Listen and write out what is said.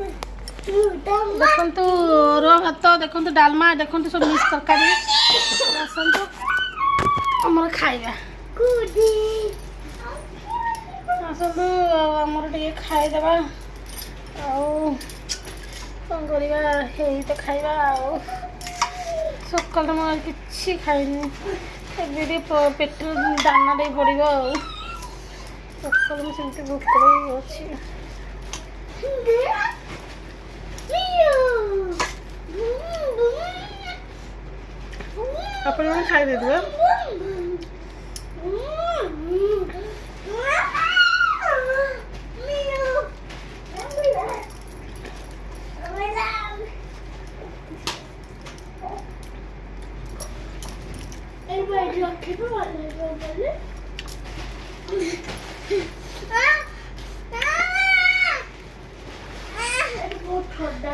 देखो अरुआ भात देखो डालमा देखो सब मिक्स तरकारी आसतु आमर खाइबा आसतु आमर टे खाईदेवा कौन करवा तो खाइबा सकाल मैं कि खाइनी पेट दाना दे पड़ो सकाल मुझे भोक अच्छी आप खाई दे बहुत ठंडा